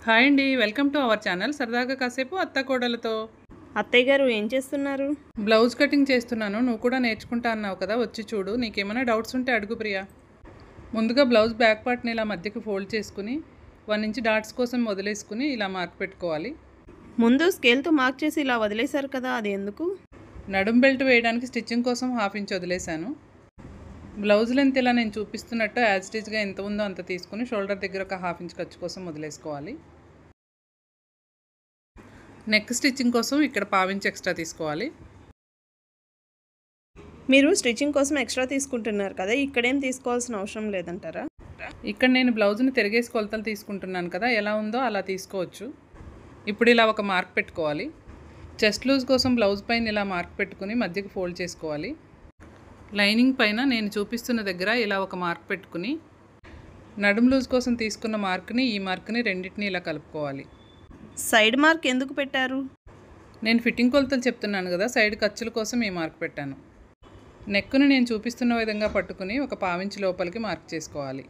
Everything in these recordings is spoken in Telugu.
హాయ్ అండి, వెల్కమ్ టు అవర్ ఛానల్ సరదాగా కాసేపు అత్త కోడలతో. అత్తయ్య గారు ఏం చేస్తున్నారు? బ్లౌజ్ కటింగ్ చేస్తున్నాను. నువ్వు కూడా నేర్చుకుంటా అన్నావు కదా, వచ్చి చూడు. నీకేమైనా డౌట్స్ ఉంటే అడుగు ప్రియా. ముందుగా బ్లౌజ్ బ్యాక్ పార్ట్ని ఇలా మధ్యకి ఫోల్డ్ చేసుకుని 1 ఇంచ్ డాట్స్ కోసం వదిలేసుకుని ఇలా మార్క్ పెట్టుకోవాలి. ముందు స్కేల్తో మార్క్ చేసి ఇలా వదిలేశారు కదా, అది ఎందుకు? నడుం బెల్ట్ వేయడానికి స్టిచ్చింగ్ కోసం 1/2 ఇంచ్ వదిలేశాను. బ్లౌజ్ లెంత్ ఇలా నేను చూపిస్తున్నట్టు యాజ్ స్టిచ్గా ఎంత ఉందో అంత తీసుకుని షోల్డర్ దగ్గర ఒక 1/2 ఇంచ్ ఖర్చు కోసం వదిలేసుకోవాలి. నెక్ స్టిచ్చింగ్ కోసం ఇక్కడ 1/4 ఇంచ్ ఎక్స్ట్రా తీసుకోవాలి. మీరు స్టిచ్చింగ్ కోసం ఎక్స్ట్రా తీసుకుంటున్నారు కదా, ఇక్కడేం తీసుకోవాల్సిన అవసరం లేదంటారా? ఇక్కడ నేను బ్లౌజ్ని తిరిగేసి కొలతలు తీసుకుంటున్నాను కదా, ఎలా ఉందో అలా తీసుకోవచ్చు. ఇప్పుడు ఇలా ఒక మార్క్ పెట్టుకోవాలి. చెస్ట్ లూజ్ కోసం బ్లౌజ్ పైన ఇలా మార్క్ పెట్టుకుని మధ్యకి ఫోల్డ్ చేసుకోవాలి. లైనింగ్ పైన నేను చూపిస్తున్న దగ్గర ఇలా ఒక మార్క్ పెట్టుకుని నడుం లూజ్ కోసం తీసుకున్న మార్క్ని ఈ మార్క్ని రెండింటిని ఇలా కలుపుకోవాలి. సైడ్ మార్క్ ఎందుకు పెట్టారు? నేను ఫిట్టింగ్ కొలతలు చెప్తున్నాను కదా, సైడ్ ఖర్చుల కోసం ఈ మార్క్ పెట్టాను. నెక్కుని నేను చూపిస్తున్న విధంగా పట్టుకుని ఒక 1/4 ఇంచ్ లోపలికి మార్క్ చేసుకోవాలి.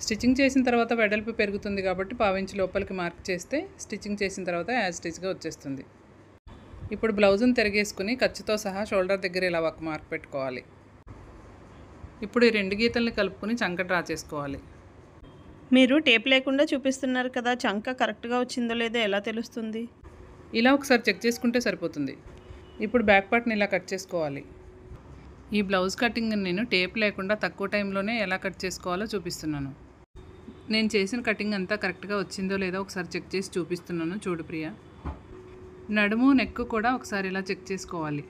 స్టిచ్చింగ్ చేసిన తర్వాత వెడల్పు పెరుగుతుంది కాబట్టి 1/4 ఇంచ్ లోపలికి మార్క్ చేస్తే స్టిచ్చింగ్ చేసిన తర్వాత యాజ్ స్టిచ్గా వచ్చేస్తుంది. ఇప్పుడు బ్లౌజ్ని తిరిగేసుకుని ఖర్చుతో సహా షోల్డర్ దగ్గర ఇలా ఒక మార్క్ పెట్టుకోవాలి. ఇప్పుడు ఈ 2 గీతల్ని కలుపుకొని చంక డ్రా చేసుకోవాలి. మీరు టేప్ లేకుండా చూపిస్తున్నారు కదా, చంక కరెక్ట్గా వచ్చిందో లేదో ఎలా తెలుస్తుంది? ఇలా ఒకసారి చెక్ చేసుకుంటే సరిపోతుంది. ఇప్పుడు బ్యాక్ పార్ట్ని ఇలా కట్ చేసుకోవాలి. ఈ బ్లౌజ్ కటింగ్ నేను టేప్ లేకుండా తక్కువ టైంలోనే ఎలా కట్ చేసుకోవాలో చూపిస్తున్నాను. నేను చేసిన కటింగ్ అంతా కరెక్ట్గా వచ్చిందో లేదో ఒకసారి చెక్ చేసి చూపిస్తున్నాను, చూడు ప్రియా. నడుము నెక్ కూడా ఒకసారి ఇలా చెక్ చేసుకోవాలి.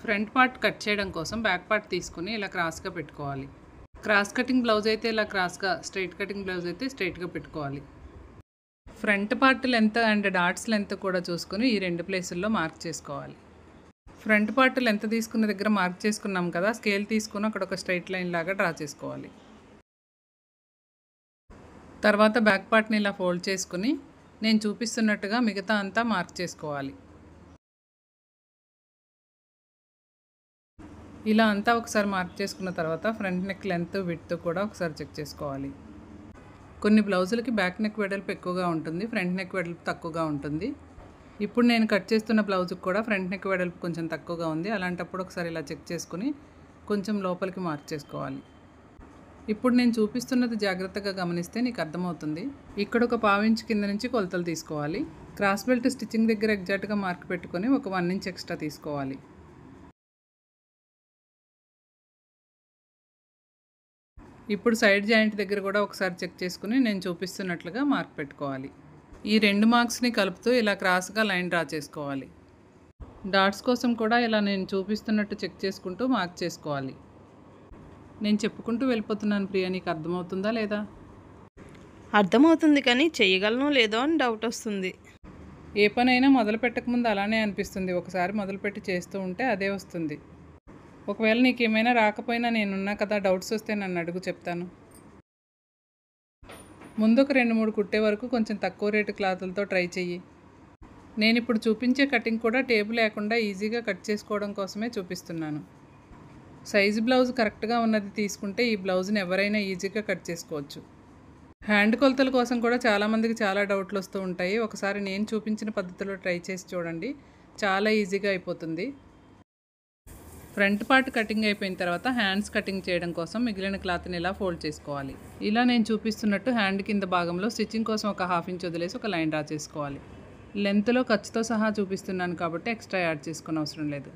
ఫ్రంట్ పార్ట్ కట్ చేయడం కోసం బ్యాక్ పార్ట్ తీసుకుని ఇలా క్రాస్గా పెట్టుకోవాలి. క్రాస్ కటింగ్ బ్లౌజ్ అయితే ఇలా క్రాస్గా, స్ట్రైట్ కటింగ్ బ్లౌజ్ అయితే స్ట్రైట్గా పెట్టుకోవాలి. Front part length and dots length కూడా చూసుకుని ఈ 2 ప్లేసుల్లో మార్క్ చేసుకోవాలి. ఫ్రంట్ పార్ట్ లెంత్ తీసుకున్న దగ్గర మార్క్ చేసుకున్నాం కదా, స్కేల్ తీసుకుని అక్కడ ఒక స్ట్రైట్ లైన్ లాగా డ్రా చేసుకోవాలి. తర్వాత బ్యాక్ పార్ట్ని ఇలా ఫోల్డ్ చేసుకుని నేను చూపిస్తున్నట్టుగా మిగతా అంతా మార్క్ చేసుకోవాలి. ఇలా అంతా ఒకసారి మార్క్ చేసుకున్న తర్వాత ఫ్రంట్ నెక్ లెంత్ విడ్త్ కూడా ఒకసారి చెక్ చేసుకోవాలి. కొన్ని బ్లౌజులకి బ్యాక్ నెక్ వెడల్పు ఎక్కువగా ఉంటుంది, ఫ్రంట్ నెక్ వెడల్పు తక్కువగా ఉంటుంది. ఇప్పుడు నేను కట్ చేస్తున్న బ్లౌజ్కి కూడా ఫ్రంట్ నెక్ వెడల్పు కొంచెం తక్కువగా ఉంది. అలాంటప్పుడు ఒకసారి ఇలా చెక్ చేసుకుని కొంచెం లోపలికి మార్క్ చేసుకోవాలి. ఇప్పుడు నేను చూపిస్తున్నది జాగ్రత్తగా గమనిస్తే నీకు అర్థమవుతుంది. ఇక్కడ ఒక 1/4 ఇంచ్ కింద నుంచి కొలతలు తీసుకోవాలి. క్రాస్ బెల్ట్ స్టిచ్చింగ్ దగ్గర ఎగ్జాక్ట్గా మార్క్ పెట్టుకొని ఒక 1 ఇంచ్ ఎక్స్ట్రా తీసుకోవాలి. ఇప్పుడు సైడ్ జాయింట్ దగ్గర కూడా ఒకసారి చెక్ చేసుకుని నేను చూపిస్తున్నట్లుగా మార్క్ పెట్టుకోవాలి. ఈ 2 మార్క్స్ని కలుపుతూ ఇలా క్రాస్గా లైన్ డ్రా చేసుకోవాలి. డాట్స్ కోసం కూడా ఇలా నేను చూపిస్తున్నట్టు చెక్ చేసుకుంటూ మార్క్ చేసుకోవాలి. నేను చెప్పుకుంటూ వెళ్ళిపోతున్నాను ప్రియా, నీకు అర్థమవుతుందా లేదా? అర్థమవుతుంది, కానీ చేయగలనో లేదో అని డౌట్ వస్తుంది. ఏ పనైనా మొదలు పెట్టకముందు అలానే అనిపిస్తుంది. ఒకసారి మొదలుపెట్టి చేస్తూ ఉంటే అదే వస్తుంది. ఒకవేళ నీకేమైనా రాకపోయినా నేనున్నా కదా, డౌట్స్ వస్తే నన్ను అడుగు, చెప్తాను. ముందు ఒక 2-3 కుట్టే వరకు కొంచెం తక్కువ రేటు క్లాతులతో ట్రై చెయ్యి. నేను ఇప్పుడు చూపించే కటింగ్ కూడా టేబుల్ లేకుండా ఈజీగా కట్ చేసుకోవడం కోసమే చూపిస్తున్నాను. సైజు బ్లౌజ్ కరెక్ట్గా ఉన్నది తీసుకుంటే ఈ బ్లౌజ్ని ఎవరైనా ఈజీగా కట్ చేసుకోవచ్చు. హ్యాండ్ కొలతల కోసం కూడా చాలామందికి చాలా డౌట్లు వస్తూ ఉంటాయి. ఒకసారి నేను చూపించిన పద్ధతిలో ట్రై చేసి చూడండి, చాలా ఈజీగా అయిపోతుంది. ఫ్రంట్ పార్ట్ కటింగ్ అయిపోయిన తర్వాత హ్యాండ్స్ కటింగ్ చేయడం కోసం మిగిలిన క్లాత్ని ఇలా ఫోల్డ్ చేసుకోవాలి. ఇలా నేను చూపిస్తున్నట్టు హ్యాండ్ కింద భాగంలో స్టిచ్చింగ్ కోసం ఒక 1/2 ఇంచ్ వదిలేసి ఒక లైన్ డ్రా చేసుకోవాలి. లెంత్లో ఖర్చుతో సహా చూపిస్తున్నాను కాబట్టి ఎక్స్ట్రా యాడ్ చేసుకునే అవసరం లేదు.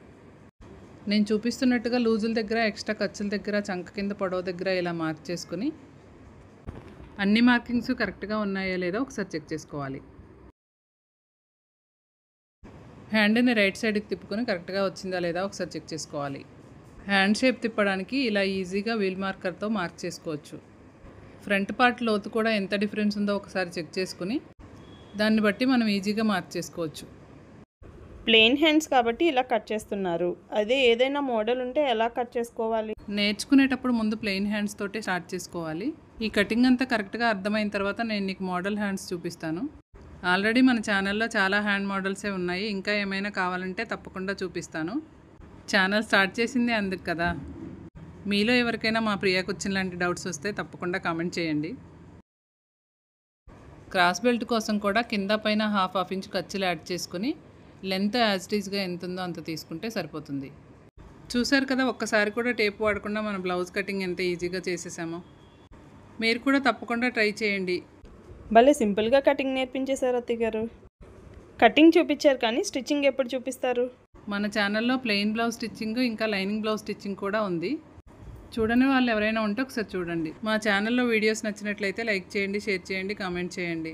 నేను చూపిస్తున్నట్టుగా లూజుల దగ్గర, ఎక్స్ట్రా ఖర్చుల దగ్గర, చంక కింద పొడవు దగ్గర ఇలా మార్క్ చేసుకుని అన్ని మార్కింగ్స్ కరెక్ట్గా ఉన్నాయో లేదో ఒకసారి చెక్ చేసుకోవాలి. హ్యాండ్ని రైట్ సైడ్కి తిప్పుకొని కరెక్ట్గా వచ్చిందా లేదా ఒకసారి చెక్ చేసుకోవాలి. హ్యాండ్ షేప్ తిప్పడానికి ఇలా ఈజీగా వీల్ మార్కర్తో మార్క్ చేసుకోవచ్చు. ఫ్రంట్ పార్ట్ లోతు కూడా ఎంత డిఫరెన్స్ ఉందో ఒకసారి చెక్ చేసుకుని దాన్ని బట్టి మనం ఈజీగా మార్క్ చేసుకోవచ్చు. ప్లెయిన్ హ్యాండ్స్ కాబట్టి ఇలా కట్ చేస్తున్నారు. అదే ఏదైనా మోడల్ ఉంటే ఎలా కట్ చేసుకోవాలి? నేర్చుకునేటప్పుడు ముందు ప్లెయిన్ హ్యాండ్స్ తోటే స్టార్ట్ చేసుకోవాలి. ఈ కటింగ్ అంతా కరెక్ట్గా అర్థమైన తర్వాత నేను నీకు మోడల్ హ్యాండ్స్ చూపిస్తాను. ఆల్రెడీ మన ఛానల్లో చాలా హ్యాండ్ మోడల్సే ఉన్నాయి. ఇంకా ఏమైనా కావాలంటే తప్పకుండా చూపిస్తాను. ఛానల్ స్టార్ట్ చేసింది అందుకు కదా. మీలో ఎవరికైనా మా ప్రియా కుచ్చిన్ లాంటి డౌట్స్ వస్తే తప్పకుండా కామెంట్ చేయండి. క్రాస్ బెల్ట్ కోసం కూడా కింద పైన హాఫ్ ఇంచ్ ఖర్చులు యాడ్ చేసుకుని లెంత్ యాజ్ ఇట్ ఈస్గా ఎంత ఉందో అంత తీసుకుంటే సరిపోతుంది. చూసారు కదా, ఒక్కసారి కూడా టేప్ వాడకుండా మన బ్లౌజ్ కటింగ్ ఎంత ఈజీగా చేసేసామో. మీరు కూడా తప్పకుండా ట్రై చేయండి. భలే సింపుల్గా కటింగ్ నేర్పించేశారు అత్తయ్య గారు. కటింగ్ చూపించారు కానీ స్టిచ్చింగ్ ఎప్పుడు చూపిస్తారు? మన ఛానల్లో ప్లెయిన్ బ్లౌజ్ స్టిచ్చింగ్ ఇంకా లైనింగ్ బ్లౌజ్ స్టిచ్చింగ్ కూడా ఉంది. చూడని వాళ్ళు ఎవరైనా ఉంటే ఒకసారి చూడండి. మా ఛానల్లో వీడియోస్ నచ్చినట్లయితే లైక్ చేయండి, షేర్ చేయండి, కామెంట్ చేయండి.